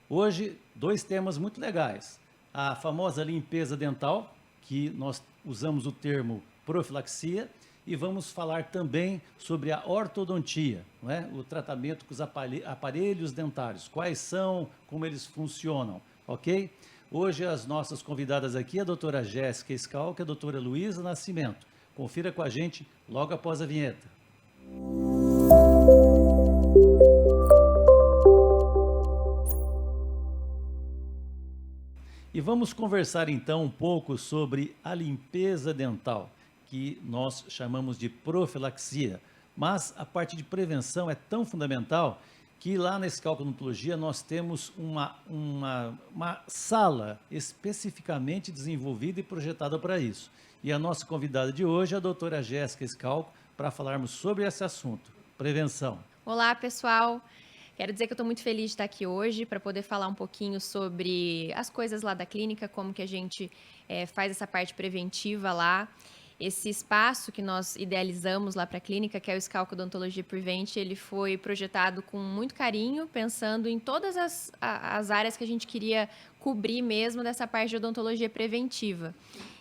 Hoje, dois temas muito legais. A famosa limpeza dental, que nós usamos o termo profilaxia, e vamos falar também sobre a ortodontia, não é? O tratamento com os aparelhos dentários, quais são, como eles funcionam, ok? Hoje as nossas convidadas aqui, a doutora Jéssica Schalk e a doutora Luísa Nascimento. Confira com a gente logo após a vinheta. E vamos conversar então um pouco sobre a limpeza dental, que nós chamamos de profilaxia. Mas a parte de prevenção é tão fundamental que lá na Schalk Odontologia nós temos uma sala especificamente desenvolvida e projetada para isso. E a nossa convidada de hoje é a doutora Jéssica Schalk, para falarmos sobre esse assunto, prevenção. Olá, pessoal! Quero dizer que eu estou muito feliz de estar aqui hoje para poder falar um pouquinho sobre as coisas lá da clínica, como que a gente faz essa parte preventiva lá. Esse espaço que nós idealizamos lá para a clínica, que é o Schalk Odontologia Prevent, ele foi projetado com muito carinho, pensando em todas as áreas que a gente queria cobrir mesmo dessa parte de odontologia preventiva.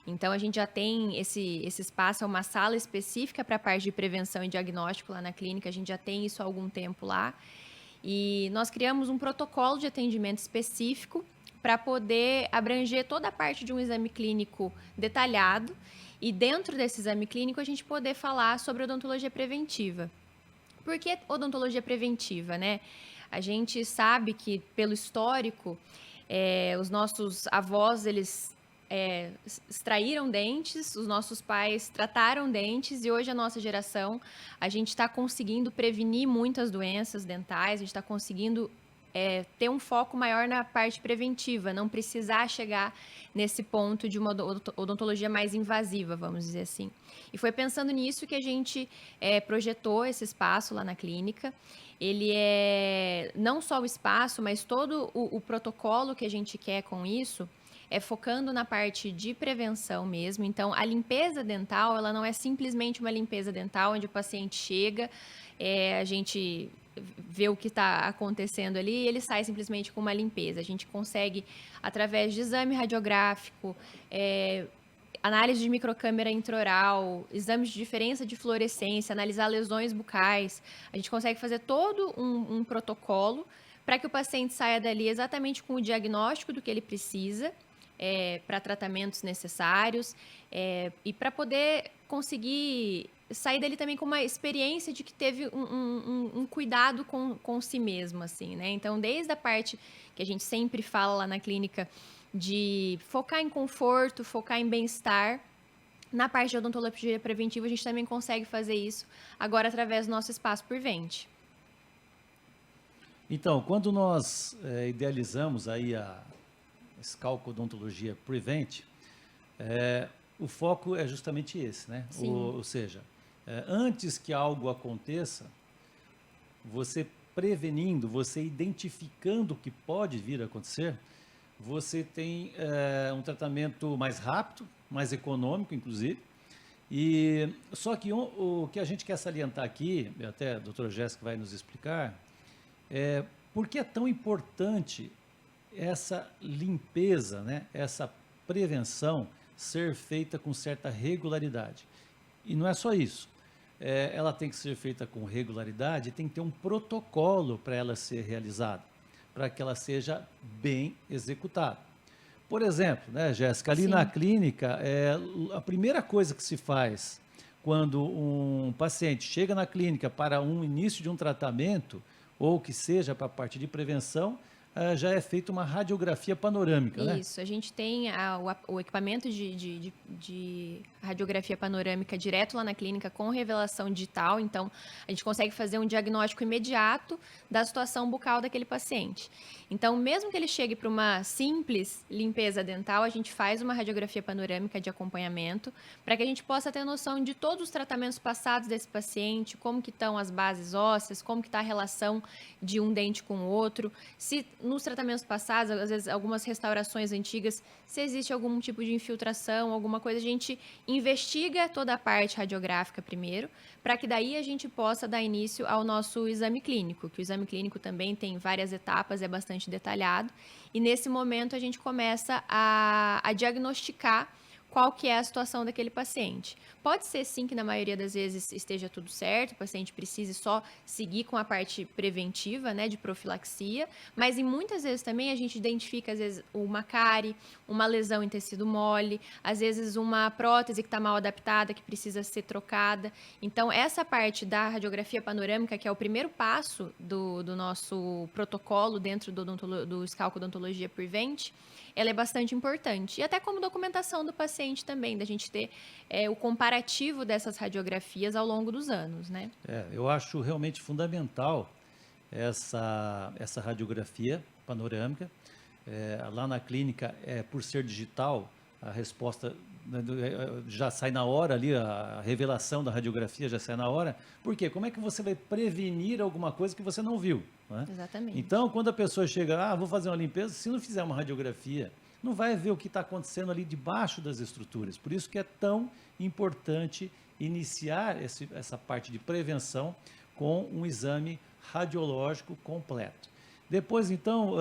Então, a gente já tem esse espaço, é uma sala específica para a parte de prevenção e diagnóstico lá na clínica, a gente já tem isso há algum tempo lá. E nós criamos um protocolo de atendimento específico para poder abranger toda a parte de um exame clínico detalhado e dentro desse exame clínico a gente poder falar sobre odontologia preventiva. Por que odontologia preventiva, né? A gente sabe que pelo histórico, os nossos avós, eles extraíram dentes, os nossos pais trataram dentes e hoje a nossa geração, a gente está conseguindo prevenir muitas doenças dentais, a gente está conseguindo ter um foco maior na parte preventiva, não precisar chegar nesse ponto de uma odontologia mais invasiva, vamos dizer assim. E foi pensando nisso que a gente projetou esse espaço lá na clínica. Ele é não só o espaço, mas todo o protocolo que a gente quer com isso focando na parte de prevenção mesmo. Então, a limpeza dental, ela não é simplesmente uma limpeza dental onde o paciente chega, a gente vê o que está acontecendo ali e ele sai simplesmente com uma limpeza. A gente consegue, através de exame radiográfico, análise de microcâmera intraoral, exames de diferença de fluorescência, analisar lesões bucais, a gente consegue fazer todo um protocolo para que o paciente saia dali exatamente com o diagnóstico do que ele precisa, para tratamentos necessários, e para poder conseguir sair dali também com uma experiência de que teve um cuidado com si mesmo, assim, né? Então, desde a parte que a gente sempre fala lá na clínica de focar em conforto, focar em bem-estar, na parte de odontologia preventiva a gente também consegue fazer isso agora através do nosso espaço Prevent. Então, quando nós idealizamos aí a Schalk Odontologia Prevent, o foco é justamente esse, né? Ou seja, antes que algo aconteça, você prevenindo, você identificando o que pode vir a acontecer, você tem um tratamento mais rápido, mais econômico, inclusive. E só que o que a gente quer salientar aqui, até a doutora Jéssica vai nos explicar, por que é tão importante essa limpeza, né? Essa prevenção ser feita com certa regularidade. E não é só isso. Ela tem que ser feita com regularidade e tem que ter um protocolo para ela ser realizada, para que ela seja bem executada. Por exemplo, né, Jéssica, ali na clínica, a primeira coisa que se faz quando um paciente chega na clínica para um início de um tratamento, ou que seja para a parte de prevenção, já é feita uma radiografia panorâmica, né? Isso, a gente tem o equipamento de radiografia panorâmica direto lá na clínica com revelação digital, então a gente consegue fazer um diagnóstico imediato da situação bucal daquele paciente. Então, mesmo que ele chegue para uma simples limpeza dental, a gente faz uma radiografia panorâmica de acompanhamento para que a gente possa ter noção de todos os tratamentos passados desse paciente, como que estão as bases ósseas, como que está a relação de um dente com o outro, se nos tratamentos passados, às vezes algumas restaurações antigas, se existe algum tipo de infiltração, alguma coisa, a gente investiga toda a parte radiográfica primeiro, para que daí a gente possa dar início ao nosso exame clínico, que o exame clínico também tem várias etapas, é bastante detalhado, e nesse momento a gente começa a diagnosticar qual que é a situação daquele paciente. Pode ser sim que na maioria das vezes esteja tudo certo, o paciente precise só seguir com a parte preventiva, né, de profilaxia, mas em muitas vezes também a gente identifica às vezes uma cárie, uma lesão em tecido mole, às vezes uma prótese que está mal adaptada, que precisa ser trocada. Então essa parte da radiografia panorâmica, que é o primeiro passo do nosso protocolo dentro do Scalco Odontologia Prevent, ela é bastante importante. E até como documentação do paciente também, da gente ter o comparativo dessas radiografias ao longo dos anos, né? Eu acho realmente fundamental essa radiografia panorâmica. Lá na clínica, por ser digital, a resposta já sai na hora ali, a revelação da radiografia já sai na hora. Por quê? Como é que você vai prevenir alguma coisa que você não viu? Né? Exatamente. Então, quando a pessoa chega, vou fazer uma limpeza, se não fizer uma radiografia, não vai ver o que está acontecendo ali debaixo das estruturas. Por isso que é tão importante iniciar essa parte de prevenção com um exame radiológico completo. Depois, então,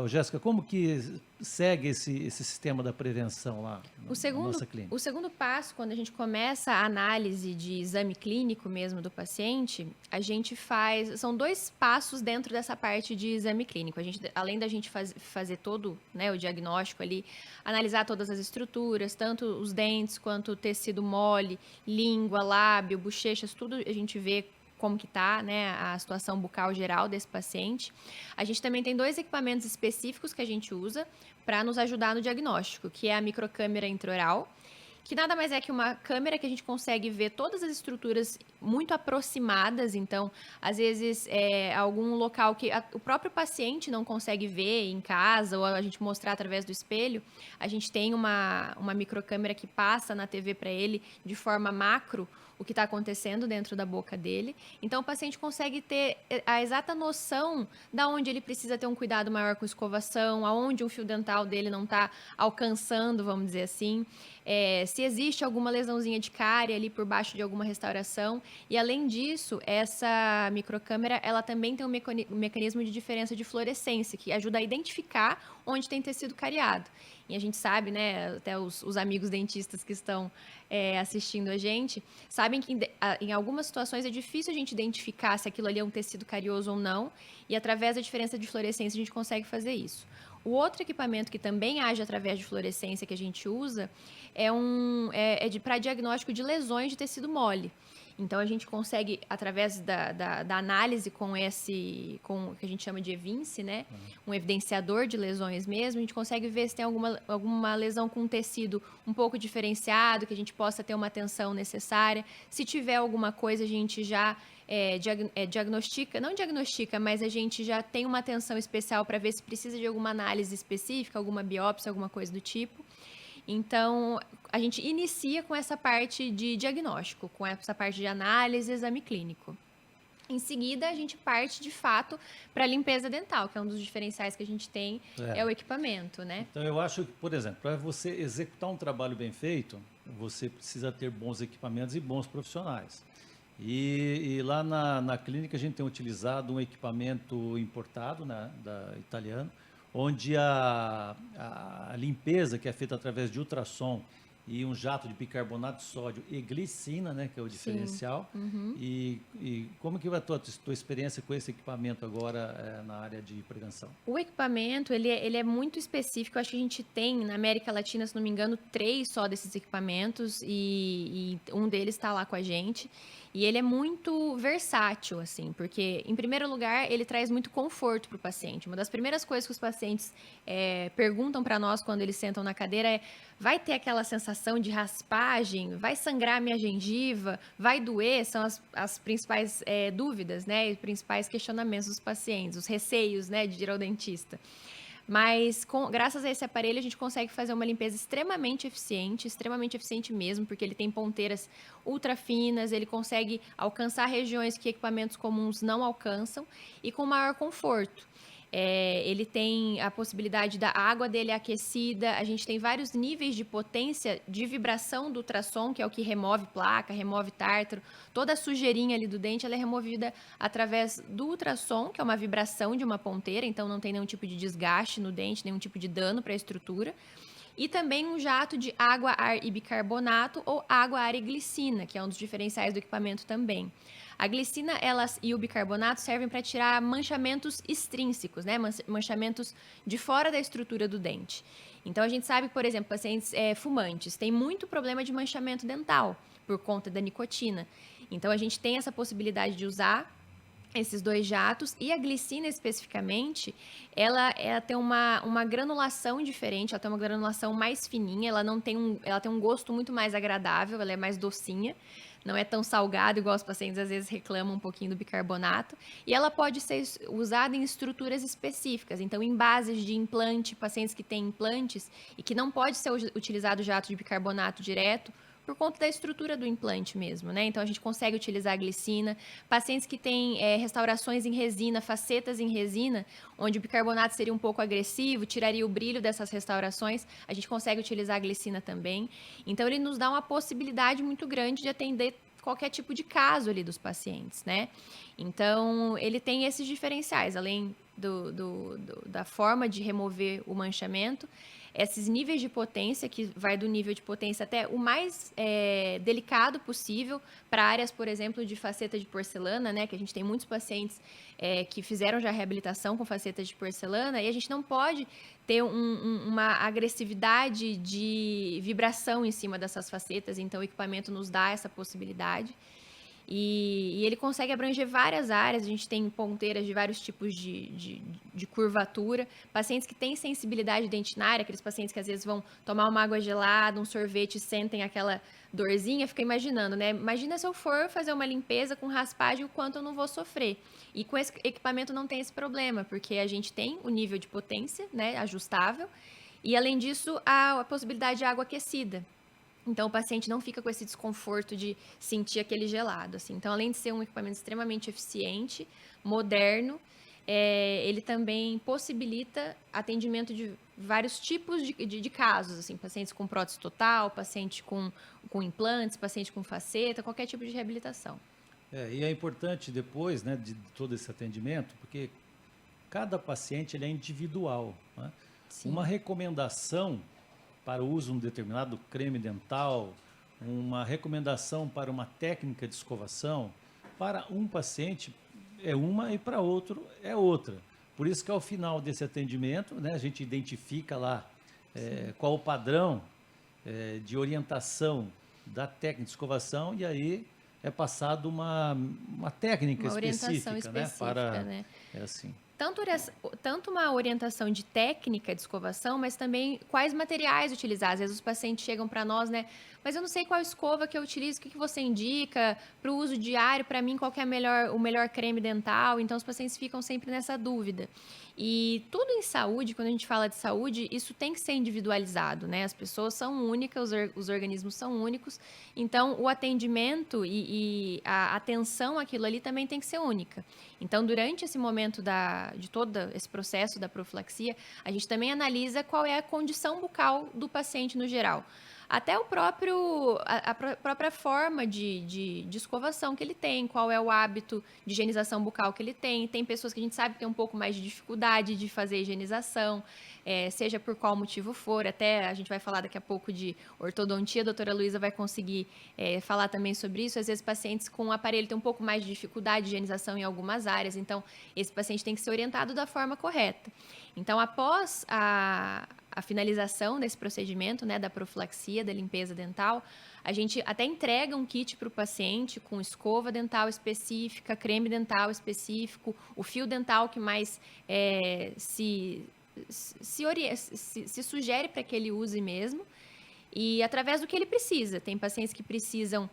Jéssica, como que segue esse sistema da prevenção lá na nossa clínica? O segundo passo, quando a gente começa a análise de exame clínico mesmo do paciente, a gente faz... São 2 passos dentro dessa parte de exame clínico. Além da gente fazer todo, né, o diagnóstico ali, analisar todas as estruturas, tanto os dentes quanto o tecido mole, língua, lábio, bochechas, tudo a gente vê como que está, né, a situação bucal geral desse paciente. A gente também tem 2 equipamentos específicos que a gente usa para nos ajudar no diagnóstico, que é a microcâmera intraoral, que nada mais é que uma câmera que a gente consegue ver todas as estruturas muito aproximadas. Então, às vezes, algum local que o próprio paciente não consegue ver em casa, ou a gente mostrar através do espelho, a gente tem uma microcâmera que passa na TV para ele de forma macro o que está acontecendo dentro da boca dele. Então, o paciente consegue ter a exata noção da onde ele precisa ter um cuidado maior com escovação, aonde um fio dental dele não está alcançando, vamos dizer assim, se existe alguma lesãozinha de cárie ali por baixo de alguma restauração. E, além disso, essa microcâmera, ela também tem um mecanismo de diferença de fluorescência, que ajuda a identificar onde tem tecido cariado. E a gente sabe, né, até os amigos dentistas que estão assistindo a gente, sabem que em algumas situações é difícil a gente identificar se aquilo ali é um tecido carioso ou não, e através da diferença de fluorescência a gente consegue fazer isso. O outro equipamento que também age através de fluorescência que a gente usa para diagnóstico de lesões de tecido mole. Então, a gente consegue, através da análise com o que a gente chama de evince, né? Um evidenciador de lesões mesmo, a gente consegue ver se tem alguma lesão com um tecido um pouco diferenciado, que a gente possa ter uma atenção necessária. Se tiver alguma coisa, a gente já diagnostica, não diagnostica, mas a gente já tem uma atenção especial para ver se precisa de alguma análise específica, alguma biópsia, alguma coisa do tipo. Então, a gente inicia com essa parte de diagnóstico, com essa parte de análise e exame clínico. Em seguida, a gente parte, de fato, para a limpeza dental, que é um dos diferenciais que a gente tem, é o equipamento, né? Então, eu acho que, por exemplo, para você executar um trabalho bem feito, você precisa ter bons equipamentos e bons profissionais. E lá na clínica, a gente tem utilizado um equipamento importado, né, italiano, onde a limpeza, que é feita através de ultrassom e um jato de bicarbonato de sódio e glicina, né, que é o diferencial. Uhum. E como que vai a tua experiência com esse equipamento agora na área de prevenção? O equipamento, ele é muito específico. Eu acho que a gente tem, na América Latina, se não me engano, 3 só desses equipamentos, e um deles está lá com a gente. E ele é muito versátil, assim, porque, em primeiro lugar, ele traz muito conforto para o paciente. Uma das primeiras coisas que os pacientes perguntam para nós quando eles sentam na cadeira é: vai ter aquela sensação de raspagem? Vai sangrar a minha gengiva? Vai doer? São as principais dúvidas, né? Os principais questionamentos dos pacientes, os receios, né, de ir ao dentista. Mas, graças a esse aparelho, a gente consegue fazer uma limpeza extremamente eficiente mesmo, porque ele tem ponteiras ultra finas, ele consegue alcançar regiões que equipamentos comuns não alcançam e com maior conforto. Ele tem a possibilidade da água dele aquecida, a gente tem vários níveis de potência de vibração do ultrassom, que é o que remove placa, remove tártaro, toda a sujeirinha ali do dente, ela é removida através do ultrassom, que é uma vibração de uma ponteira, então não tem nenhum tipo de desgaste no dente, nenhum tipo de dano para a estrutura. E também um jato de água, ar e bicarbonato ou água, ar e glicina, que é um dos diferenciais do equipamento também. A glicina e o bicarbonato servem para tirar manchamentos extrínsecos, né? Manchamentos de fora da estrutura do dente. Então, a gente sabe, por exemplo, pacientes fumantes têm muito problema de manchamento dental por conta da nicotina. Então, a gente tem essa possibilidade de usar esses 2 jatos, e a glicina especificamente, ela tem uma granulação diferente, ela tem uma granulação mais fininha, ela tem um gosto muito mais agradável, ela é mais docinha, não é tão salgado igual os pacientes às vezes reclamam um pouquinho do bicarbonato, e ela pode ser usada em estruturas específicas, então em bases de implante, pacientes que têm implantes e que não pode ser utilizado jato de bicarbonato direto, por conta da estrutura do implante mesmo, né? Então, a gente consegue utilizar a glicina. Pacientes que têm restaurações em resina, facetas em resina, onde o bicarbonato seria um pouco agressivo, tiraria o brilho dessas restaurações, a gente consegue utilizar a glicina também. Então, ele nos dá uma possibilidade muito grande de atender qualquer tipo de caso ali dos pacientes, né? Então, ele tem esses diferenciais, além da forma de remover o manchamento, esses níveis de potência, que vai do nível de potência até o mais delicado possível, para áreas, por exemplo, de faceta de porcelana, né? Que a gente tem muitos pacientes que fizeram já reabilitação com faceta de porcelana, e a gente não pode ter uma agressividade de vibração em cima dessas facetas, então o equipamento nos dá essa possibilidade. E ele consegue abranger várias áreas, a gente tem ponteiras de vários tipos de curvatura, pacientes que têm sensibilidade dentinária, aqueles pacientes que às vezes vão tomar uma água gelada, um sorvete e sentem aquela dorzinha, fica imaginando, né? Imagina se eu for fazer uma limpeza com raspagem, o quanto eu não vou sofrer. E com esse equipamento não tem esse problema, porque a gente tem o nível de potência, né, ajustável, e além disso, a possibilidade de água aquecida. Então, o paciente não fica com esse desconforto de sentir aquele gelado, assim. Então, além de ser um equipamento extremamente eficiente, moderno, ele também possibilita atendimento de vários tipos de casos, assim, pacientes com prótese total, paciente com implantes, paciente com faceta, qualquer tipo de reabilitação. E é importante depois, né, de todo esse atendimento, porque cada paciente ele é individual, né? Uma recomendação para o uso de um determinado creme dental, uma recomendação para uma técnica de escovação, para um paciente é uma e para outro é outra. Por isso que ao final desse atendimento, né, a gente identifica lá qual o padrão de orientação da técnica de escovação, e aí é passado uma técnica específica, né, para, né? Assim. Tanto uma orientação de técnica de escovação, mas também quais materiais utilizar. Às vezes os pacientes chegam para nós, né? Mas eu não sei qual escova que eu utilizo, o que você indica para o uso diário, para mim qual que é o melhor creme dental. Então os pacientes ficam sempre nessa dúvida. E tudo em saúde, quando a gente fala de saúde, isso tem que ser individualizado, né? As pessoas são únicas, os organismos são únicos, então o atendimento e a atenção àquilo ali também tem que ser única. Então, durante esse momento de todo esse processo da profilaxia, a gente também analisa qual é a condição bucal do paciente no geral. Até a própria forma de escovação que ele tem, qual é o hábito de higienização bucal que ele tem. Tem pessoas que a gente sabe que tem um pouco mais de dificuldade de fazer higienização, seja por qual motivo for. Até a gente vai falar daqui a pouco de ortodontia, a doutora Luísa vai conseguir falar também sobre isso. Às vezes, pacientes com o aparelho têm um pouco mais de dificuldade de higienização em algumas áreas, então esse paciente tem que ser orientado da forma correta. Então, após a finalização desse procedimento, né, da profilaxia, da limpeza dental, a gente até entrega um kit para o paciente com escova dental específica, creme dental específico, o fio dental que mais se sugere para que ele use mesmo, e através do que ele precisa. Tem pacientes que precisam,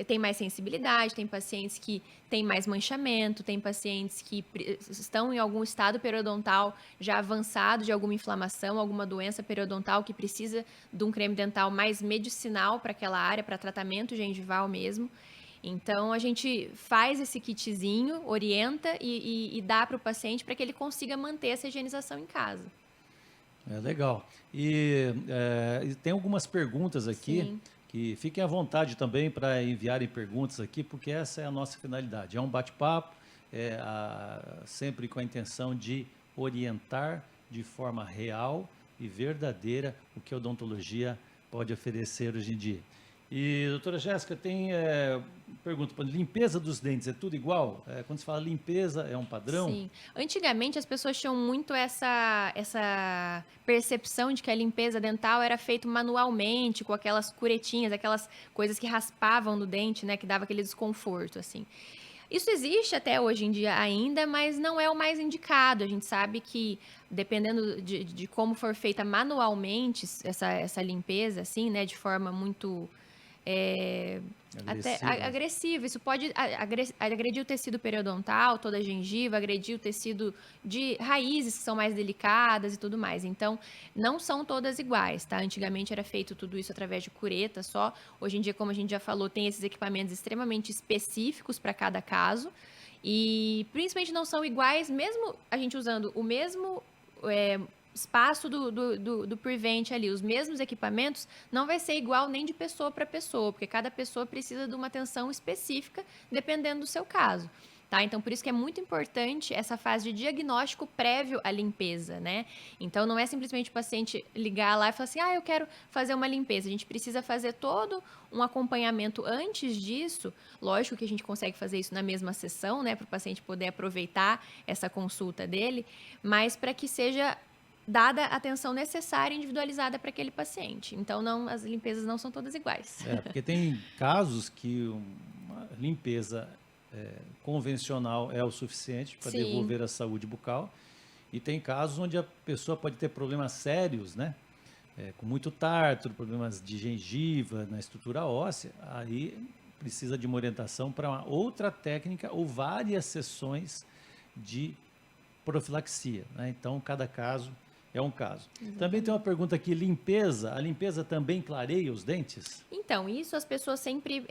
tem mais sensibilidade, tem pacientes que têm mais manchamento, tem pacientes que estão em algum estado periodontal já avançado de alguma inflamação, alguma doença periodontal que precisa de um creme dental mais medicinal para aquela área, para tratamento gengival mesmo. Então, a gente faz esse kitzinho, orienta e dá para o paciente para que ele consiga manter essa higienização em casa. É legal. E tem algumas perguntas aqui, Sim. que fiquem à vontade também para enviarem perguntas aqui, porque essa é a nossa finalidade. É um bate-papo, sempre com a intenção de orientar de forma real e verdadeira o que a odontologia pode oferecer hoje em dia. E, doutora Jéssica, tem pergunta, limpeza dos dentes é tudo igual? Quando se fala limpeza, é um padrão? Sim. Antigamente as pessoas tinham muito essa percepção de que a limpeza dental era feita manualmente, com aquelas curetinhas, aquelas coisas que raspavam no dente, né, que dava aquele desconforto, assim. Isso existe até hoje em dia ainda, mas não é o mais indicado. A gente sabe que, dependendo de como for feita manualmente essa limpeza, assim, né, de forma muito até Agressiva. agressiva. Isso pode agredir o tecido periodontal, toda a gengiva, agredir o tecido de raízes que são mais delicadas e tudo mais. Então, não são todas iguais, tá? Antigamente era feito tudo isso através de cureta só. Hoje em dia, como a gente já falou, tem esses equipamentos extremamente específicos para cada caso. E principalmente não são iguais, mesmo a gente usando o mesmo espaço do Prevent ali, os mesmos equipamentos, não vai ser igual nem de pessoa para pessoa, porque cada pessoa precisa de uma atenção específica, dependendo do seu caso. Tá? Então, por isso que é muito importante essa fase de diagnóstico prévio à limpeza, né? Então, não é simplesmente o paciente ligar lá e falar assim, eu quero fazer uma limpeza. A gente precisa fazer todo um acompanhamento antes disso. Lógico que a gente consegue fazer isso na mesma sessão, né? Para o paciente poder aproveitar essa consulta dele, mas para que seja dada a atenção necessária e individualizada para aquele paciente. Então, as limpezas não são todas iguais. Porque tem casos que uma limpeza convencional é o suficiente para devolver a saúde bucal, e tem casos onde a pessoa pode ter problemas sérios, né? Com muito tártaro, problemas de gengiva, na estrutura óssea, aí precisa de uma orientação para uma outra técnica ou várias sessões de profilaxia, né? Então, cada caso é um caso. Exatamente. Também tem uma pergunta aqui, limpeza. A limpeza também clareia os dentes? Então, isso as pessoas sempre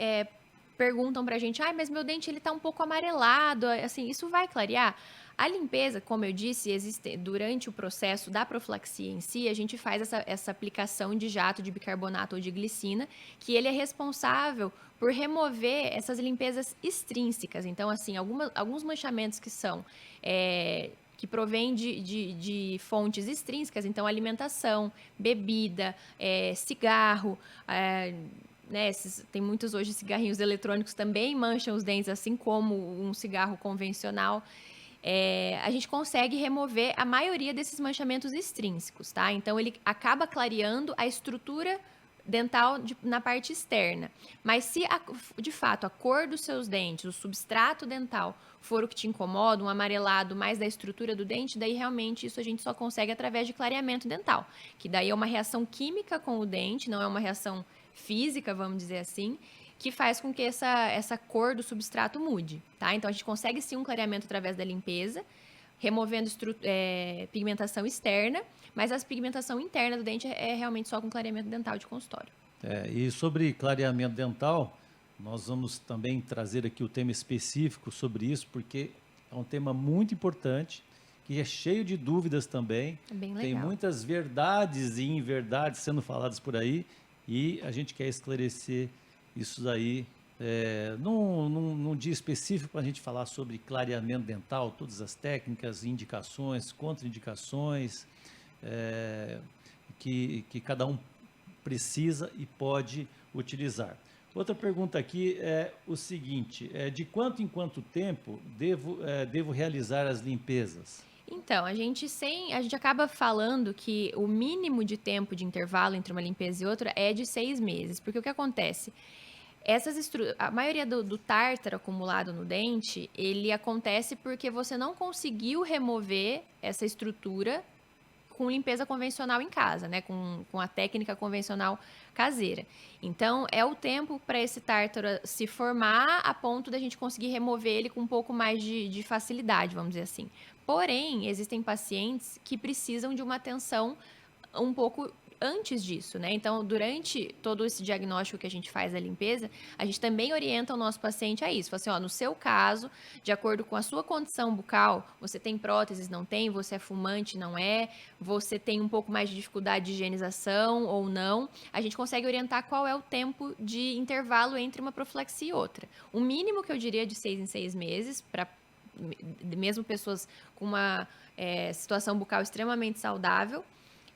perguntam pra gente, mas meu dente ele tá um pouco amarelado, assim, isso vai clarear? A limpeza, como eu disse, durante o processo da profilaxia em si, a gente faz essa aplicação de jato de bicarbonato ou de glicina, que ele é responsável por remover essas limpezas extrínsecas. Então, assim, alguns manchamentos que são que provém de fontes extrínsecas, então alimentação, bebida, cigarro, né, tem muitos hoje cigarrinhos eletrônicos também mancham os dentes, assim como um cigarro convencional. A gente consegue remover a maioria desses manchamentos extrínsecos, tá? Então, ele acaba clareando a estrutura dental na parte externa. Mas se, de fato, a cor dos seus dentes, o substrato dental, for o que te incomoda, um amarelado mais da estrutura do dente, daí realmente isso a gente só consegue através de clareamento dental, que daí é uma reação química com o dente, não é uma reação física, vamos dizer assim, que faz com que essa cor do substrato mude, tá? Então, a gente consegue sim um clareamento através da limpeza, removendo pigmentação externa, mas a pigmentação interna do dente é realmente só com clareamento dental de consultório. E sobre clareamento dental, nós vamos também trazer aqui o tema específico sobre isso, porque é um tema muito importante, que é cheio de dúvidas também. É bem legal. Tem muitas verdades e inverdades sendo faladas por aí, e a gente quer esclarecer isso daí num dia específico para a gente falar sobre clareamento dental, todas as técnicas, indicações, contraindicações, que cada um precisa e pode utilizar. Outra pergunta aqui é o seguinte, de quanto em quanto tempo devo realizar as limpezas? Então, a gente acaba falando que o mínimo de tempo de intervalo entre uma limpeza e outra é de 6 meses, porque o que acontece? A maioria do tártaro acumulado no dente, ele acontece porque você não conseguiu remover essa estrutura com limpeza convencional em casa, né? Com a técnica convencional caseira. Então, é o tempo para esse tártaro se formar a ponto da gente conseguir remover ele com um pouco mais de facilidade, vamos dizer assim. Porém, existem pacientes que precisam de uma atenção um pouco antes disso, né? Então, durante todo esse diagnóstico que a gente faz da limpeza, a gente também orienta o nosso paciente a isso. Fala assim, ó, no seu caso, de acordo com a sua condição bucal, você tem próteses, não tem, você é fumante, não é, você tem um pouco mais de dificuldade de higienização ou não, a gente consegue orientar qual é o tempo de intervalo entre uma profilaxia e outra. O mínimo que eu diria de 6 em 6 meses, para mesmo pessoas com uma situação bucal extremamente saudável.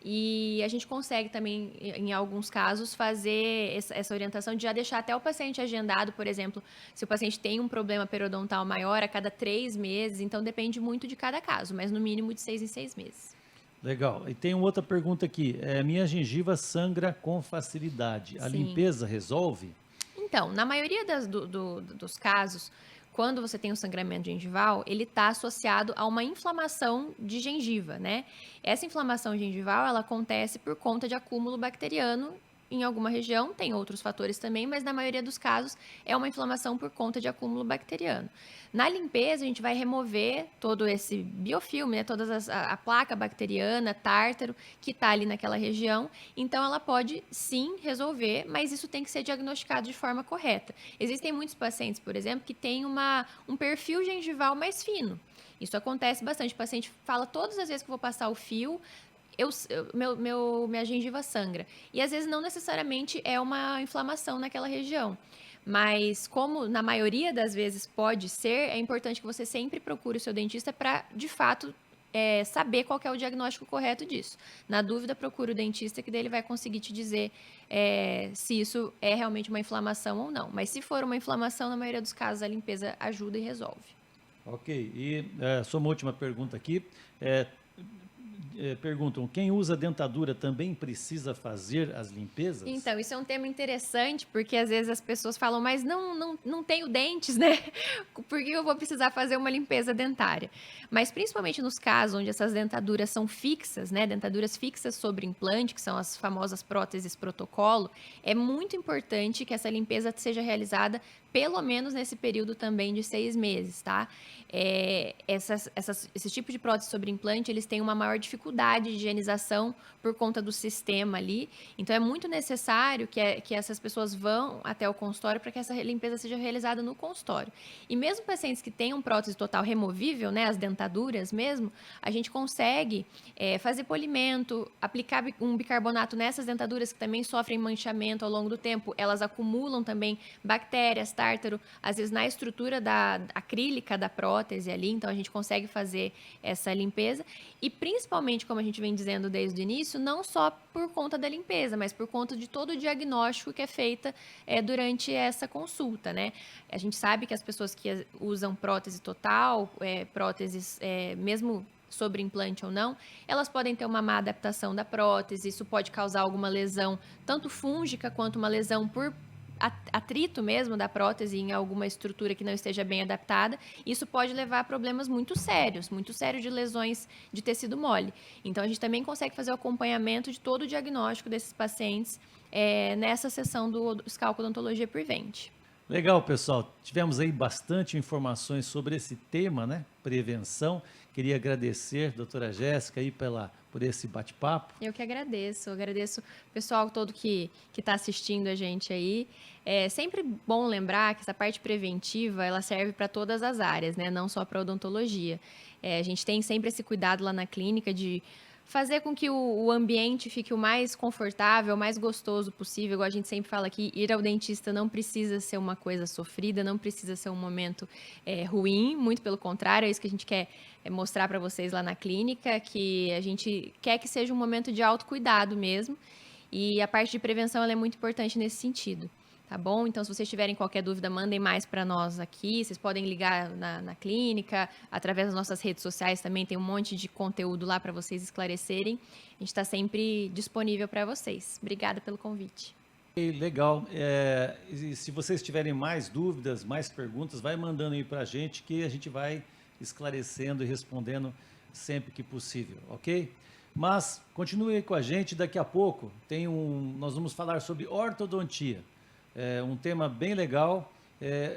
E a gente consegue também, em alguns casos, fazer essa orientação de já deixar até o paciente agendado, por exemplo, se o paciente tem um problema periodontal maior a cada 3 meses, então depende muito de cada caso, mas no mínimo de 6 em 6 meses. Legal. E tem uma outra pergunta aqui. Minha gengiva sangra com facilidade. A Sim. limpeza resolve? Então, na maioria dos casos, quando você tem um sangramento gengival, ele está associado a uma inflamação de gengiva, né? Essa inflamação gengival, ela acontece por conta de acúmulo bacteriano em alguma região, tem outros fatores também, mas na maioria dos casos é uma inflamação por conta de acúmulo bacteriano. Na limpeza, a gente vai remover todo esse biofilme, né, a placa bacteriana, tártaro, que está ali naquela região. Então, ela pode sim resolver, mas isso tem que ser diagnosticado de forma correta. Existem muitos pacientes, por exemplo, que têm um perfil gengival mais fino. Isso acontece bastante. O paciente fala todas as vezes que eu vou passar o fio, minha gengiva sangra. E às vezes não necessariamente é uma inflamação naquela região. Mas como na maioria das vezes pode ser, é importante que você sempre procure o seu dentista para, de fato, saber qual que é o diagnóstico correto disso. Na dúvida, procure o dentista, que daí ele vai conseguir te dizer se isso é realmente uma inflamação ou não. Mas se for uma inflamação, na maioria dos casos, a limpeza ajuda e resolve. Ok. E só uma última pergunta aqui. Perguntam, quem usa dentadura também precisa fazer as limpezas? Então, isso é um tema interessante, porque às vezes as pessoas falam, mas não tenho dentes, né? Por que eu vou precisar fazer uma limpeza dentária? Mas principalmente nos casos onde essas dentaduras são fixas, né? Dentaduras fixas sobre implante, que são as famosas próteses protocolo, é muito importante que essa limpeza seja realizada pelo menos nesse período também de 6 meses, tá? Esse tipo de prótese sobre implante, eles têm uma maior dificuldade de higienização por conta do sistema ali. Então, é muito necessário que essas pessoas vão até o consultório para que essa limpeza seja realizada no consultório. E mesmo pacientes que tenham prótese total removível, né, as dentaduras mesmo, a gente consegue fazer polimento, aplicar um bicarbonato nessas dentaduras que também sofrem manchamento ao longo do tempo. Elas acumulam também bactérias, tártaro, às vezes na estrutura da acrílica da prótese ali, então a gente consegue fazer essa limpeza e principalmente, como a gente vem dizendo desde o início, não só por conta da limpeza, mas por conta de todo o diagnóstico que é feita durante essa consulta, né? A gente sabe que as pessoas que usam prótese total, próteses mesmo sobre implante ou não, elas podem ter uma má adaptação da prótese, isso pode causar alguma lesão, tanto fúngica quanto uma lesão por atrito mesmo da prótese em alguma estrutura que não esteja bem adaptada, isso pode levar a problemas muito sérios de lesões de tecido mole. Então, a gente também consegue fazer o acompanhamento de todo o diagnóstico desses pacientes nessa sessão do Scalco Odontologia Prevent. Legal, pessoal. Tivemos aí bastante informações sobre esse tema, né? Prevenção. Queria agradecer, doutora Jéssica, aí por esse bate-papo. Eu que agradeço. Agradeço o pessoal todo que está assistindo a gente aí. É sempre bom lembrar que essa parte preventiva, ela serve para todas as áreas, né? Não só para odontologia. A gente tem sempre esse cuidado lá na clínica de fazer com que o ambiente fique o mais confortável, o mais gostoso possível. Igual a gente sempre fala aqui, ir ao dentista não precisa ser uma coisa sofrida, não precisa ser um momento ruim, muito pelo contrário, é isso que a gente quer mostrar para vocês lá na clínica, que a gente quer que seja um momento de autocuidado mesmo, e a parte de prevenção ela é muito importante nesse sentido. Tá bom? Então, se vocês tiverem qualquer dúvida, mandem mais para nós aqui. Vocês podem ligar na clínica, através das nossas redes sociais também tem um monte de conteúdo lá para vocês esclarecerem. A gente está sempre disponível para vocês. Obrigada pelo convite. Legal. E se vocês tiverem mais dúvidas, mais perguntas, vai mandando aí para a gente que a gente vai esclarecendo e respondendo sempre que possível, ok? Mas continue aí com a gente, daqui a pouco nós vamos falar sobre ortodontia. Um tema bem legal,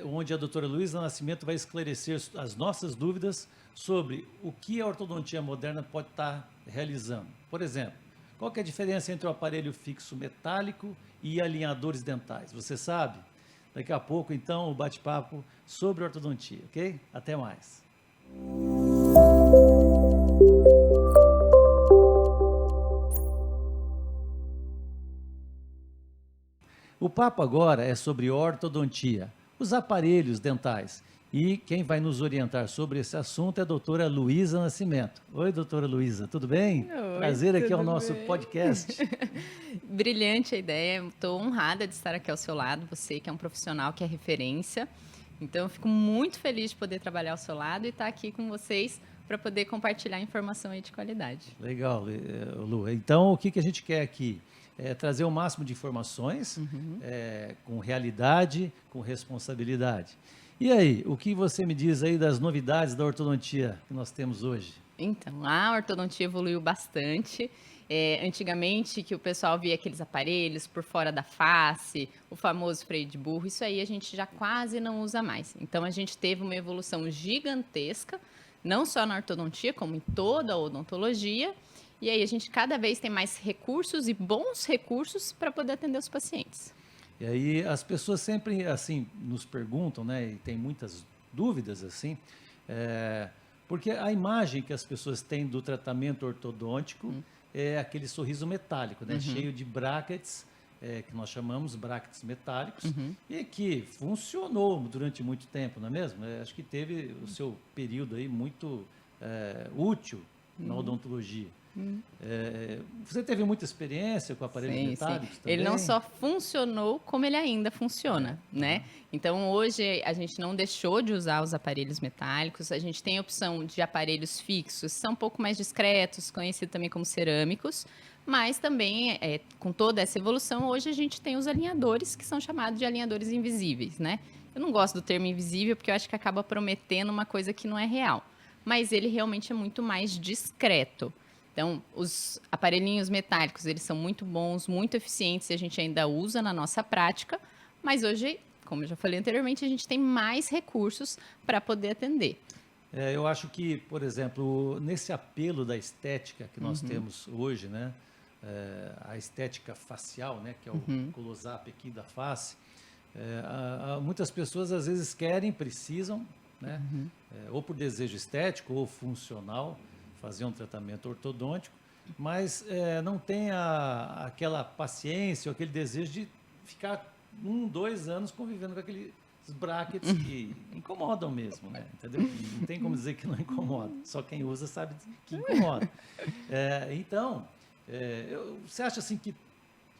onde a doutora Luísa Nascimento vai esclarecer as nossas dúvidas sobre o que a ortodontia moderna pode estar realizando. Por exemplo, Qual que é a diferença entre o aparelho fixo metálico e alinhadores dentais? Você sabe? Daqui a pouco, então, o bate-papo sobre ortodontia, ok? Até mais. O papo agora é sobre ortodontia, os aparelhos dentais. E quem vai nos orientar sobre esse assunto é a doutora Luísa Nascimento. Oi, doutora Luísa, tudo bem? Oi, Prazer aqui ao tudo nosso bem? podcast. Brilhante a ideia, estou honrada de estar aqui ao seu lado, você que é um profissional que é referência. Então, eu fico muito feliz de poder trabalhar ao seu lado e estar aqui com vocês para poder compartilhar informação aí de qualidade. Legal, Lu. Então, o que a gente quer aqui? É trazer o máximo de informações com realidade, com responsabilidade. E aí, o que você me diz aí das novidades da ortodontia que nós temos hoje? Então, a ortodontia evoluiu bastante. Antigamente, que o pessoal via aqueles aparelhos por fora da face, o famoso freio de burro, isso aí a gente já quase não usa mais. Então, a gente teve uma evolução gigantesca, não só na ortodontia, como em toda a odontologia. E aí, a gente cada vez tem mais recursos e bons recursos para poder atender os pacientes. E aí as pessoas sempre assim nos perguntam, né? E tem muitas dúvidas assim, porque a imagem que as pessoas têm do tratamento ortodôntico é aquele sorriso metálico, né? Cheio de brackets, que nós chamamos brackets metálicos, e que funcionou durante muito tempo, não é mesmo? Acho que teve o seu período aí muito útil na odontologia. Você teve muita experiência com aparelhos metálicos também? Ele não só funcionou, como ele ainda funciona, né? Então, hoje, a gente não deixou de usar os aparelhos metálicos. A gente tem a opção de aparelhos fixos, são um pouco mais discretos, conhecidos também como cerâmicos. Mas também, com toda essa evolução, hoje a gente tem os alinhadores, que são chamados de alinhadores invisíveis, né? Eu não gosto do termo invisível, porque eu acho que acaba prometendo uma coisa que não é real. Mas ele realmente é muito mais discreto. Então, os aparelhinhos metálicos, eles são muito bons, muito eficientes e a gente ainda usa na nossa prática, mas hoje, como eu já falei anteriormente, a gente tem mais recursos para poder atender. Eu acho que, por exemplo, nesse apelo da estética que nós temos hoje, né, a estética facial, né, que é o close-up aqui da face, muitas pessoas às vezes querem, precisam, né, ou por desejo estético ou funcional, fazer um tratamento ortodôntico, mas não tem aquela paciência ou aquele desejo de ficar 1, 2 anos convivendo com aqueles brackets que incomodam mesmo, né? Entendeu? Não tem como dizer que não incomoda, só quem usa sabe que incomoda. Então, você acha assim que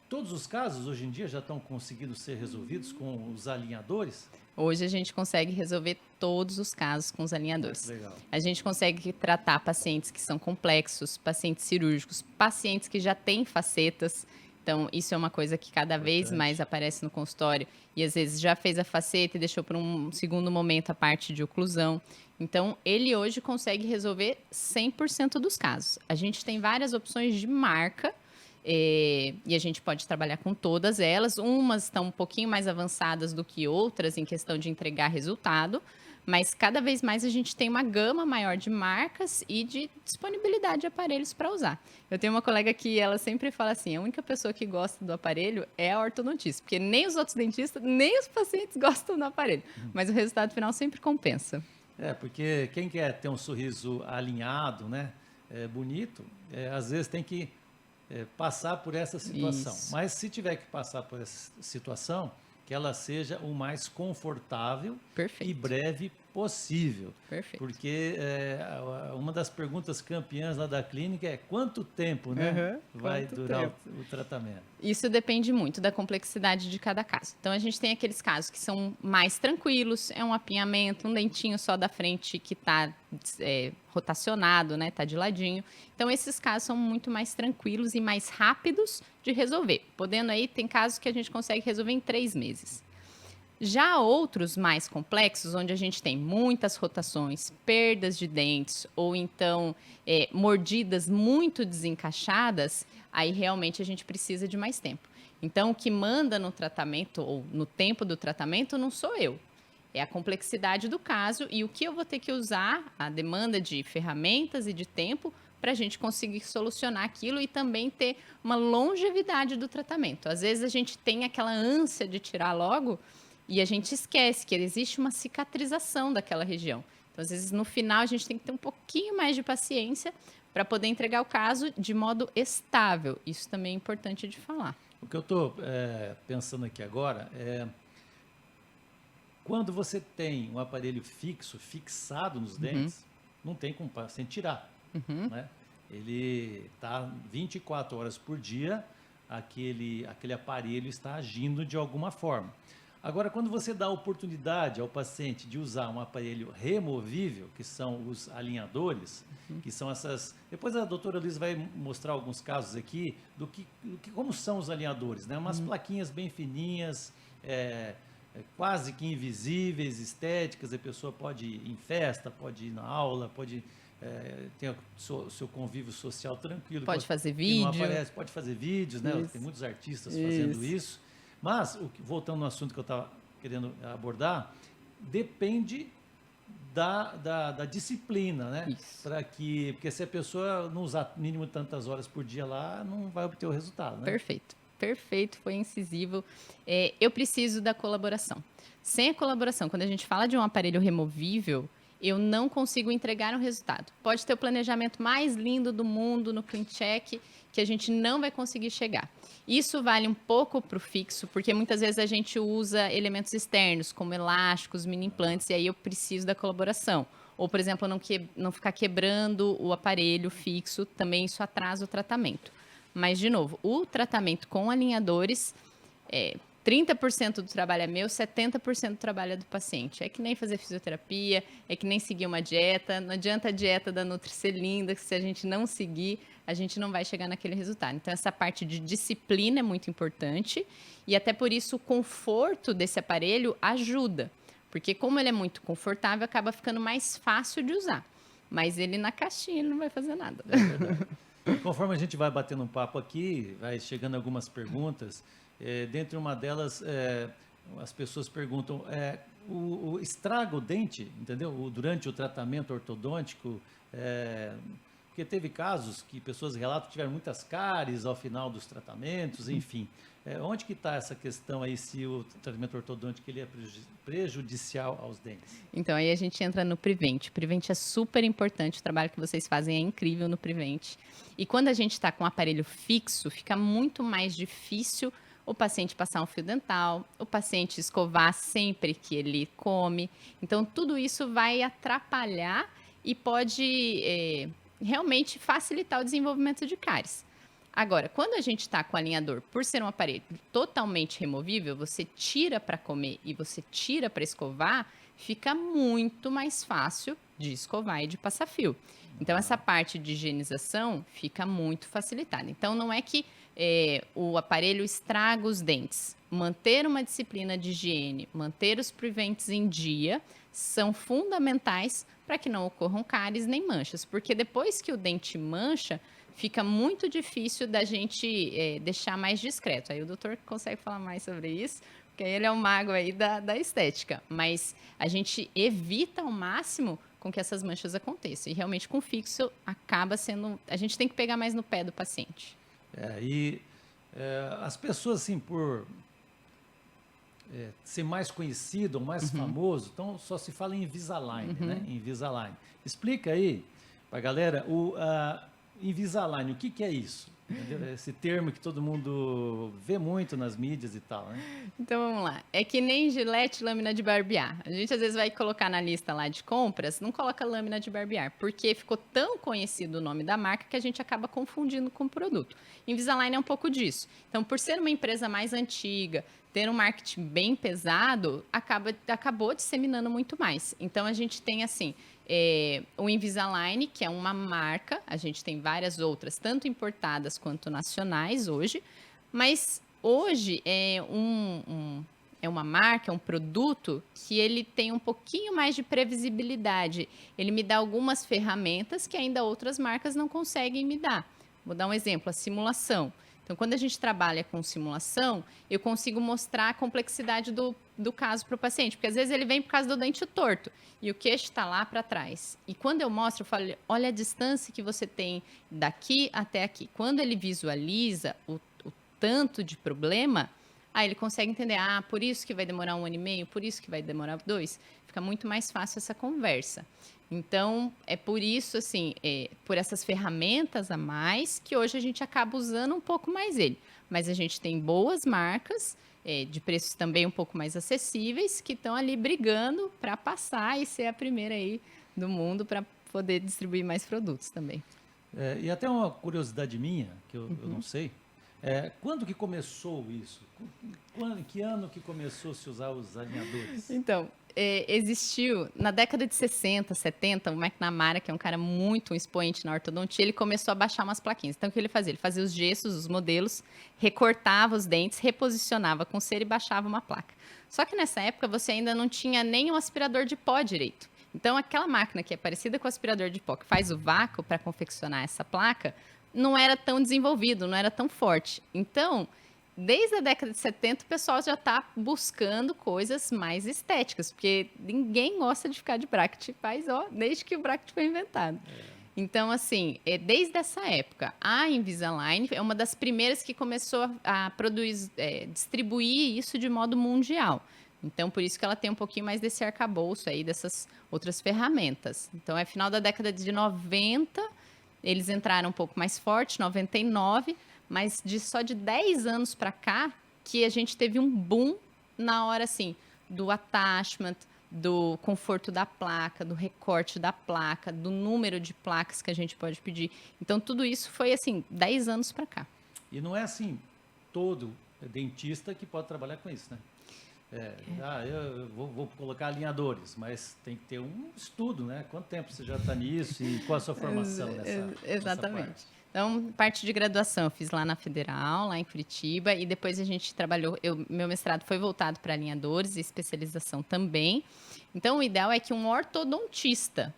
todos os casos hoje em dia já estão conseguindo ser resolvidos com os alinhadores? Hoje a gente consegue resolver todos os casos com os alinhadores. Legal. A gente consegue tratar pacientes que são complexos, pacientes cirúrgicos, pacientes que já têm facetas. Então, isso é uma coisa que cada vez mais aparece no consultório. E às vezes já fez a faceta e deixou para um segundo momento a parte de oclusão. Então, ele hoje consegue resolver 100% dos casos. A gente tem várias opções de marca. E a gente pode trabalhar com todas elas. Umas estão um pouquinho mais avançadas do que outras em questão de entregar resultado, mas cada vez mais a gente tem uma gama maior de marcas e de disponibilidade de aparelhos para usar. Eu tenho uma colega que ela sempre fala assim, a única pessoa que gosta do aparelho é a ortodontista, porque nem os outros dentistas, nem os pacientes gostam do aparelho, mas o resultado final sempre compensa. Porque quem quer ter um sorriso alinhado, né, bonito, às vezes tem que passar por essa situação. Isso. Mas se tiver que passar por essa situação, que ela seja o mais confortável Perfeito. e breve possível. Perfeito. Porque uma das perguntas campeãs lá da clínica é quanto tempo, né, vai durar o tratamento? Isso depende muito da complexidade de cada caso. Então, a gente tem aqueles casos que são mais tranquilos, é um apinhamento, um dentinho só da frente que está rotacionado, né, está de ladinho. Então, esses casos são muito mais tranquilos e mais rápidos de resolver. Podendo aí, tem casos que a gente consegue resolver em 3 meses. Já outros mais complexos, onde a gente tem muitas rotações, perdas de dentes ou então mordidas muito desencaixadas, aí realmente a gente precisa de mais tempo. Então, o que manda no tratamento ou no tempo do tratamento não sou eu. É a complexidade do caso e o que eu vou ter que usar, a demanda de ferramentas e de tempo para a gente conseguir solucionar aquilo e também ter uma longevidade do tratamento. Às vezes a gente tem aquela ânsia de tirar logo e a gente esquece que existe uma cicatrização daquela região. Então, às vezes, no final, a gente tem que ter um pouquinho mais de paciência para poder entregar o caso de modo estável. Isso também é importante de falar. O que eu estou pensando aqui agora é quando você tem um aparelho fixado nos dentes, não tem como o paciente tirar. Né? Ele está 24 horas por dia, aquele aparelho está agindo de alguma forma. Agora, quando você dá a oportunidade ao paciente de usar um aparelho removível, que são os alinhadores, que são essas... Depois a doutora Luiz vai mostrar alguns casos aqui como são os alinhadores, né? Umas plaquinhas bem fininhas, quase que invisíveis, estéticas, a pessoa pode ir em festa, pode ir na aula, pode ter o seu convívio social tranquilo. Pode fazer vídeo. Pode fazer vídeos, né? Tem muitos artistas fazendo isso. Mas, voltando ao assunto que eu estava querendo abordar, depende da disciplina, né? Porque se a pessoa não usar mínimo tantas horas por dia lá, não vai obter o resultado, né? Perfeito, foi incisivo. Eu preciso da colaboração. Sem a colaboração, quando a gente fala de um aparelho removível, eu não consigo entregar um resultado. Pode ter o planejamento mais lindo do mundo no CleanCheck, que a gente não vai conseguir chegar. Isso vale um pouco para o fixo, porque muitas vezes a gente usa elementos externos, como elásticos, mini implantes, e aí eu preciso da colaboração. Ou, por exemplo, não ficar quebrando o aparelho fixo, também isso atrasa o tratamento. Mas, de novo, o tratamento com alinhadores, 30% do trabalho é meu, 70% do trabalho é do paciente. É que nem fazer fisioterapia, é que nem seguir uma dieta. Não adianta a dieta da Nutricelinda, que se a gente não seguir, a gente não vai chegar naquele resultado. Então, essa parte de disciplina é muito importante e até por isso o conforto desse aparelho ajuda. Porque como ele é muito confortável, acaba ficando mais fácil de usar. Mas ele na caixinha, ele não vai fazer nada. É verdade. Conforme a gente vai batendo um papo aqui, vai chegando algumas perguntas. Dentre uma delas, as pessoas perguntam, estraga o dente, entendeu? Durante o tratamento ortodôntico, porque teve casos que pessoas relatam que tiveram muitas cáries ao final dos tratamentos, enfim. Onde que está essa questão aí, se o tratamento ortodôntico ele é prejudicial aos dentes? Então, aí a gente entra no Prevent. Prevent é super importante, o trabalho que vocês fazem é incrível no Prevent. E quando a gente está com um aparelho fixo, fica muito mais difícil o paciente passar um fio dental, o paciente escovar sempre que ele come. Então, tudo isso vai atrapalhar e pode realmente facilitar o desenvolvimento de cáries. Agora, quando a gente está com o alinhador, por ser um aparelho totalmente removível, você tira para comer e você tira para escovar, fica muito mais fácil de escovar e de passar fio. Então, essa parte de higienização fica muito facilitada. Então, não é que o aparelho estraga os dentes. Manter uma disciplina de higiene, manter os prevents em dia, são fundamentais para que não ocorram cáries nem manchas. Porque depois que o dente mancha, fica muito difícil da gente deixar mais discreto. Aí o doutor consegue falar mais sobre isso, porque ele é o mago aí da estética. Mas a gente evita ao máximo com que essas manchas aconteçam. E realmente com fixo acaba sendo... A gente tem que pegar mais no pé do paciente. As pessoas, assim, por ser mais conhecido ou mais famoso, então só se fala em Invisalign, né? Invisalign. Explica aí para a galera Invisalign, o que é isso? Entendeu? Esse termo que todo mundo vê muito nas mídias e tal, né? Então, vamos lá. É que nem Gillette lâmina de barbear. A gente, às vezes, vai colocar na lista lá de compras, não coloca lâmina de barbear, porque ficou tão conhecido o nome da marca que a gente acaba confundindo com o produto. Invisalign é um pouco disso. Então, por ser uma empresa mais antiga, ter um marketing bem pesado, acabou disseminando muito mais. Então, a gente tem, assim... o Invisalign, que é uma marca, a gente tem várias outras, tanto importadas quanto nacionais hoje, mas hoje é uma marca, é um produto que ele tem um pouquinho mais de previsibilidade. Ele me dá algumas ferramentas que ainda outras marcas não conseguem me dar. Vou dar um exemplo, a simulação. Então, quando a gente trabalha com simulação, eu consigo mostrar a complexidade do do caso para o paciente, porque às vezes ele vem por causa do dente torto e o queixo está lá para trás. E quando eu mostro, eu falo, olha a distância que você tem daqui até aqui. Quando ele visualiza o tanto de problema, aí ele consegue entender, por isso que vai demorar 1 ano e meio, por isso que vai demorar 2. Fica muito mais fácil essa conversa. Então, é por isso, assim, por essas ferramentas a mais, que hoje a gente acaba usando um pouco mais ele. Mas a gente tem boas marcas, de preços também um pouco mais acessíveis, que estão ali brigando para passar e ser a primeira aí do mundo para poder distribuir mais produtos também. E até uma curiosidade minha, que eu não sei, quando que começou isso? Em que ano que começou a se usar os alinhadores? Então, existiu na década de 60, 70, o McNamara, que é um cara muito expoente na ortodontia, ele começou a baixar umas plaquinhas. Então, o que ele fazia? Ele fazia os gessos, os modelos, recortava os dentes, reposicionava com cera e baixava uma placa. Só que nessa época você ainda não tinha nem um aspirador de pó direito. Então, aquela máquina que é parecida com o aspirador de pó, que faz o vácuo para confeccionar essa placa, não era tão desenvolvido, não era tão forte. Então, desde a década de 70, o pessoal já está buscando coisas mais estéticas, porque ninguém gosta de ficar de bracket, desde que o bracket foi inventado. Então, assim, desde essa época, a Invisalign é uma das primeiras que começou a produzir, distribuir isso de modo mundial. Então, por isso que ela tem um pouquinho mais desse arcabouço aí, dessas outras ferramentas. Então, é final da década de 90, eles entraram um pouco mais forte, 99, mas só de 10 anos para cá que a gente teve um boom na hora, assim, do attachment, do conforto da placa, do recorte da placa, do número de placas que a gente pode pedir. Então, tudo isso foi, assim, 10 anos para cá. E não é, assim, todo dentista que pode trabalhar com isso, né? Eu vou colocar alinhadores, mas tem que ter um estudo, né? Quanto tempo você já está nisso e qual a sua formação Exatamente. nessa parte? Então, parte de graduação eu fiz lá na Federal, lá em Curitiba, e depois a gente trabalhou, meu mestrado foi voltado para alinhadores e especialização também. Então, o ideal é que um ortodontista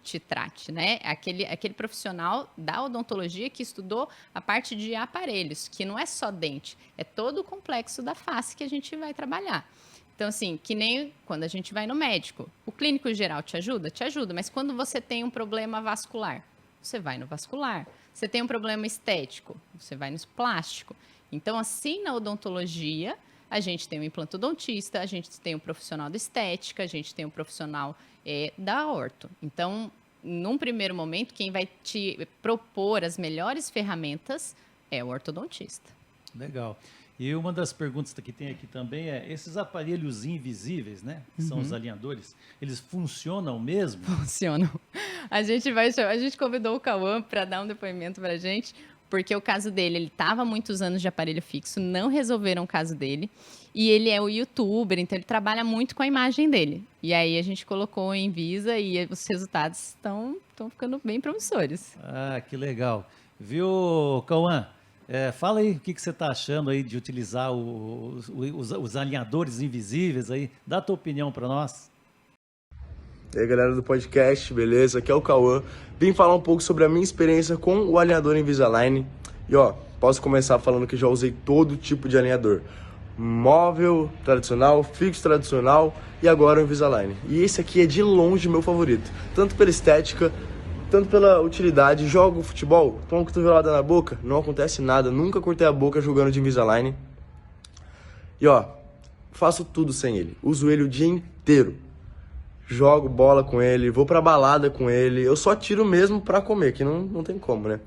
te trate, né? Aquele profissional da odontologia que estudou a parte de aparelhos, que não é só dente, é todo o complexo da face que a gente vai trabalhar. Então, assim, que nem quando a gente vai no médico, o clínico geral te ajuda? Te ajuda, mas quando você tem um problema vascular, você vai no vascular. Você tem um problema estético, você vai no plástico. Então, assim, na odontologia, a gente tem um implantodontista, a gente tem um profissional da estética, a gente tem um profissional da orto. Então, num primeiro momento, quem vai te propor as melhores ferramentas é o ortodontista. Legal. E uma das perguntas que tem aqui também esses aparelhos invisíveis, né? Que são os alinhadores, eles funcionam mesmo? Funcionam. A gente convidou o Cauã para dar um depoimento para a gente, porque o caso dele, ele estava há muitos anos de aparelho fixo, não resolveram o caso dele, e ele é o youtuber, então ele trabalha muito com a imagem dele. E aí a gente colocou em Visa e os resultados estão ficando bem promissores. Ah, que legal. Viu, Cauã? Fala aí o que você está achando aí de utilizar os alinhadores invisíveis aí. Dá a tua opinião para nós. E aí, galera do podcast, beleza? Aqui é o Cauã. Vim falar um pouco sobre a minha experiência com o alinhador Invisalign. E posso começar falando que já usei todo tipo de alinhador. Móvel, tradicional, fixo tradicional e agora o Invisalign. E esse aqui é de longe meu favorito. Tanto pela estética, tanto pela utilidade. Jogo futebol, tomo cotovelada na boca, não acontece nada. Nunca cortei a boca jogando de Invisalign. E faço tudo sem ele. Uso ele o dia inteiro. Jogo bola com ele, vou pra balada com ele. Eu só tiro mesmo pra comer, que não tem como, né?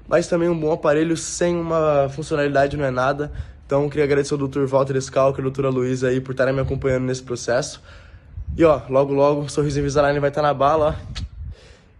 Mas também um bom aparelho sem uma funcionalidade não é nada. Então, queria agradecer ao Dr. Walter Scalco e a doutora Luísa aí por estarem me acompanhando nesse processo. E logo o Sorriso Invisalign vai estar na bala,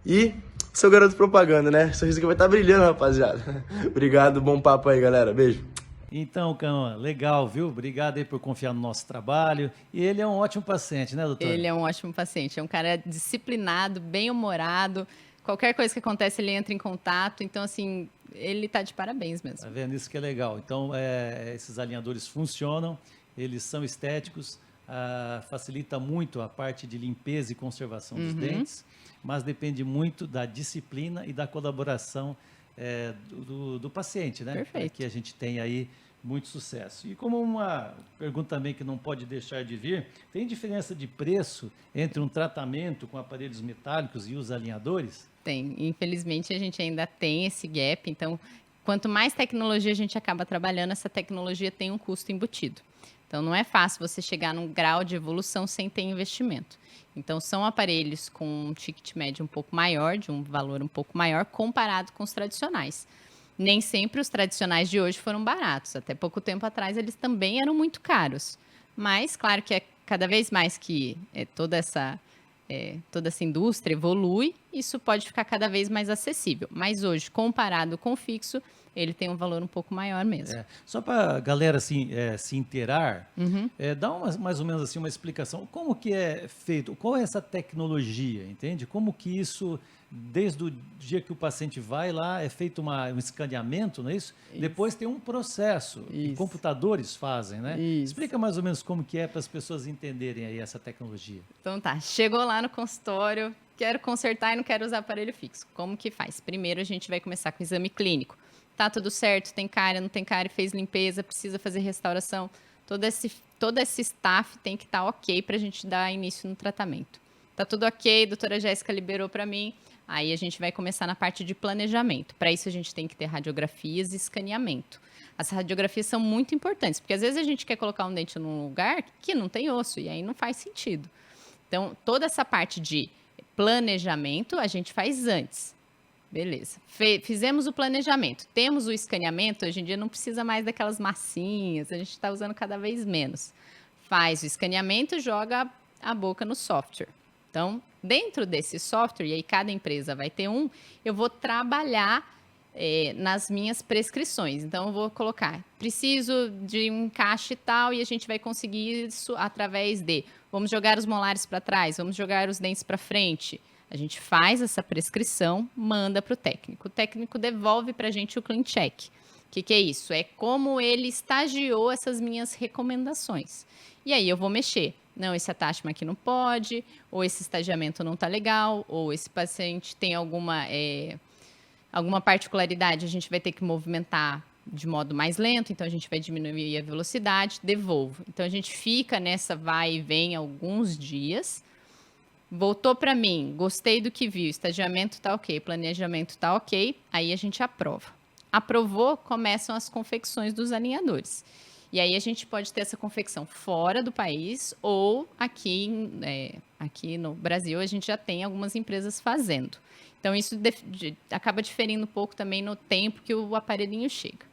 E seu garoto propaganda, né? Sorriso que vai estar brilhando, rapaziada. Obrigado, bom papo aí, galera. Beijo. Então, Cauã, legal, viu? Obrigado aí por confiar no nosso trabalho. E ele é um ótimo paciente, né, doutor? Ele é um ótimo paciente. É um cara disciplinado, bem-humorado. Qualquer coisa que acontece, ele entra em contato. Então, assim, ele está de parabéns mesmo. Tá vendo? Isso que é legal. Então, esses alinhadores funcionam, eles são estéticos, facilita muito a parte de limpeza e conservação dos dentes, mas depende muito da disciplina e da colaboração do do paciente, né? Perfeito. Que a gente tem aí muito sucesso. E como uma pergunta também que não pode deixar de vir, tem diferença de preço entre um tratamento com aparelhos metálicos e os alinhadores? Tem. Infelizmente, a gente ainda tem esse gap. Então, quanto mais tecnologia a gente acaba trabalhando, essa tecnologia tem um custo embutido. Então, não é fácil você chegar num grau de evolução sem ter investimento. Então, são aparelhos com um ticket médio um pouco maior, de um valor um pouco maior, comparado com os tradicionais. Nem sempre os tradicionais de hoje foram baratos. Até pouco tempo atrás, eles também eram muito caros. Mas, claro que cada vez mais que toda essa indústria evolui, isso pode ficar cada vez mais acessível. Mas hoje, comparado com o fixo, ele tem um valor um pouco maior mesmo. Só para a galera assim, se inteirar, dá mais ou menos assim, uma explicação. Como que é feito? Qual é essa tecnologia, entende? Como que isso, desde o dia que o paciente vai lá, é feito um escaneamento, não é isso? Depois tem um processo que computadores fazem, né? Explica mais ou menos como que é para as pessoas entenderem aí essa tecnologia. Então tá, chegou lá no consultório, quero consertar e não quero usar aparelho fixo. Como que faz? Primeiro a gente vai começar com o exame clínico. Tá tudo certo, tem cárie, não tem cárie, fez limpeza, precisa fazer restauração. Todo esse staff tem que estar ok para a gente dar início no tratamento. Tá tudo ok, a doutora Jéssica liberou para mim. Aí a gente vai começar na parte de planejamento. Para isso a gente tem que ter radiografias e escaneamento. As radiografias são muito importantes, porque às vezes a gente quer colocar um dente num lugar que não tem osso, e aí não faz sentido. Então, toda essa parte de planejamento a gente faz antes. Beleza. Fizemos o planejamento. Temos o escaneamento. Hoje em dia não precisa mais daquelas massinhas. A gente está usando cada vez menos. Faz o escaneamento, joga a boca no software. Então, dentro desse software, e aí cada empresa vai ter um, eu vou trabalhar nas minhas prescrições. Então, eu vou colocar, preciso de um encaixe tal, e a gente vai conseguir isso através de, vamos jogar os molares para trás, vamos jogar os dentes para frente. A gente faz essa prescrição, manda para o técnico. O técnico devolve para a gente o clean check. O que é isso? É como ele estagiou essas minhas recomendações. E aí eu vou mexer. Não, esse attachment aqui não pode, ou esse estagiamento não está legal, ou esse paciente tem alguma particularidade, a gente vai ter que movimentar de modo mais lento, então a gente vai diminuir a velocidade, devolvo. Então a gente fica nessa vai e vem alguns dias. Voltou para mim, gostei do que viu, estagiamento está ok, planejamento está ok, aí a gente aprova. Aprovou, começam as confecções dos alinhadores. E aí a gente pode ter essa confecção fora do país ou aqui no Brasil a gente já tem algumas empresas fazendo. Então isso acaba diferindo um pouco também no tempo que o aparelhinho chega.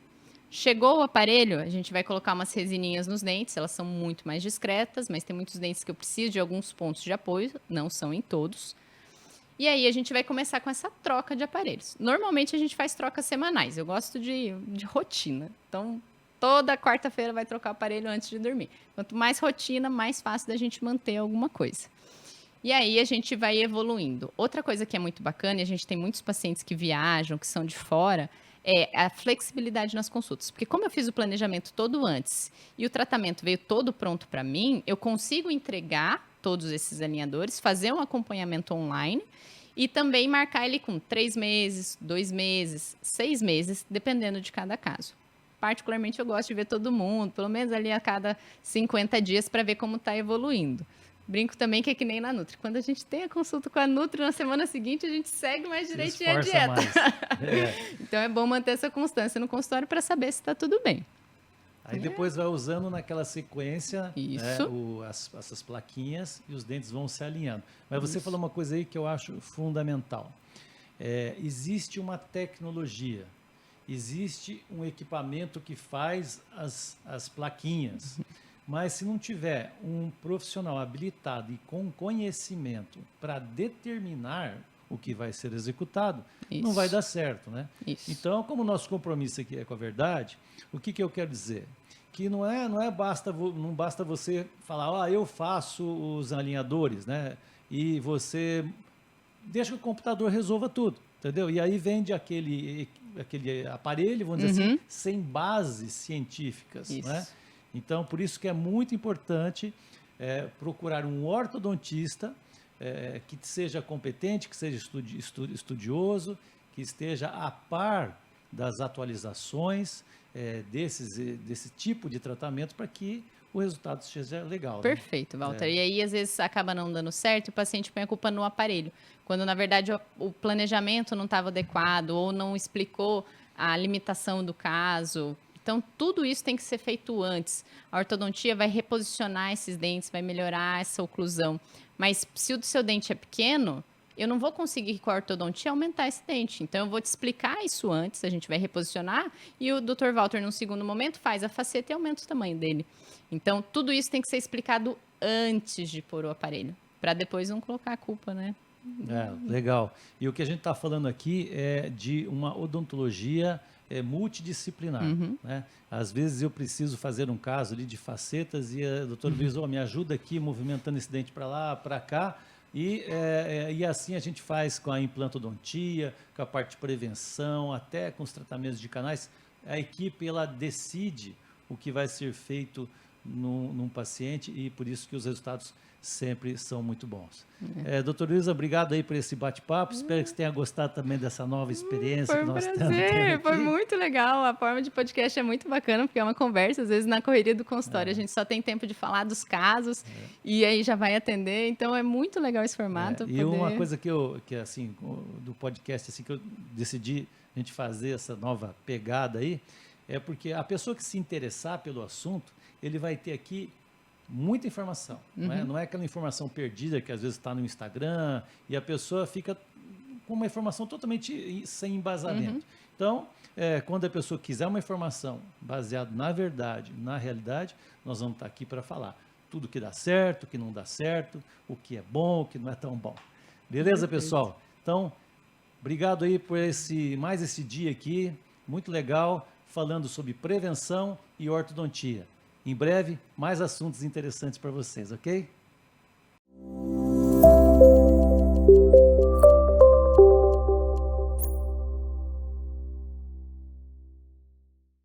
Chegou o aparelho, a gente vai colocar umas resininhas nos dentes, elas são muito mais discretas, mas tem muitos dentes que eu preciso de alguns pontos de apoio, não são em todos. E aí a gente vai começar com essa troca de aparelhos. Normalmente a gente faz trocas semanais, eu gosto de rotina. Então, toda quarta-feira vai trocar o aparelho antes de dormir. Quanto mais rotina, mais fácil da gente manter alguma coisa. E aí a gente vai evoluindo. Outra coisa que é muito bacana, e a gente tem muitos pacientes que viajam, que são de fora, é a flexibilidade nas consultas. Porque como eu fiz o planejamento todo antes e o tratamento veio todo pronto para mim, eu consigo entregar todos esses alinhadores, fazer um acompanhamento online e também marcar ele com 3 meses, 2 meses, 6 meses, dependendo de cada caso. Particularmente, eu gosto de ver todo mundo, pelo menos ali a cada 50 dias, para ver como está evoluindo. Brinco também que é que nem na Nutri. Quando a gente tem a consulta com a Nutri, na semana seguinte a gente segue mais direitinho a dieta. Então é bom manter essa constância no consultório para saber se está tudo bem. Aí depois vai usando naquela sequência, né, essas plaquinhas e os dentes vão se alinhando. Mas você falou uma coisa aí que eu acho fundamental. Existe uma tecnologia, existe um equipamento que faz as plaquinhas. Mas se não tiver um profissional habilitado e com conhecimento para determinar o que vai ser executado, não vai dar certo, né? Então, como o nosso compromisso aqui é com a verdade, o que eu quero dizer? Que não basta você falar, eu faço os alinhadores, né? E você deixa que o computador resolva tudo, entendeu? E aí vende aquele aparelho, vamos dizer assim, sem bases científicas, né? Então, por isso que é muito importante procurar um ortodontista que seja competente, que seja estudioso, que esteja a par das atualizações desse tipo de tratamento para que o resultado seja legal. Perfeito, né? Walter. E aí, às vezes, acaba não dando certo e o paciente põe a culpa no aparelho, quando, na verdade, o planejamento não estava adequado ou não explicou a limitação do caso. Então, tudo isso tem que ser feito antes. A ortodontia vai reposicionar esses dentes, vai melhorar essa oclusão. Mas se o seu dente é pequeno, eu não vou conseguir com a ortodontia aumentar esse dente. Então, eu vou te explicar isso antes, a gente vai reposicionar e o Dr. Walter, num segundo momento, faz a faceta e aumenta o tamanho dele. Então, tudo isso tem que ser explicado antes de pôr o aparelho, para depois não colocar a culpa, né? Legal. E o que a gente está falando aqui é de uma odontologia multidisciplinar. Né? Às vezes eu preciso fazer um caso ali de facetas e a doutora Luiz, me ajuda aqui movimentando esse dente para lá, para cá. E assim a gente faz com a implantodontia, com a parte de prevenção, até com os tratamentos de canais. A equipe ela decide o que vai ser feito num paciente e por isso que os resultados sempre são muito bons. Doutora Luísa, obrigado aí por esse bate-papo. Espero que você tenha gostado também dessa nova experiência que nós estamos tendo aqui. Foi muito legal. A forma de podcast é muito bacana, porque é uma conversa, às vezes na correria do consultório. A gente só tem tempo de falar dos casos e aí já vai atender. Então é muito legal esse formato. E uma coisa que assim, do podcast assim, que eu decidi a gente fazer essa nova pegada aí, é porque a pessoa que se interessar pelo assunto, ele vai ter aqui muita informação. Não é aquela informação perdida que às vezes está no Instagram e a pessoa fica com uma informação totalmente sem embasamento. Então, quando a pessoa quiser uma informação baseada na verdade, na realidade, nós vamos estar aqui para falar tudo que dá certo, o que não dá certo, o que é bom, o que não é tão bom. Beleza, pessoal? Então, obrigado aí por mais esse dia aqui, muito legal, falando sobre prevenção e ortodontia. Em breve, mais assuntos interessantes para vocês, ok?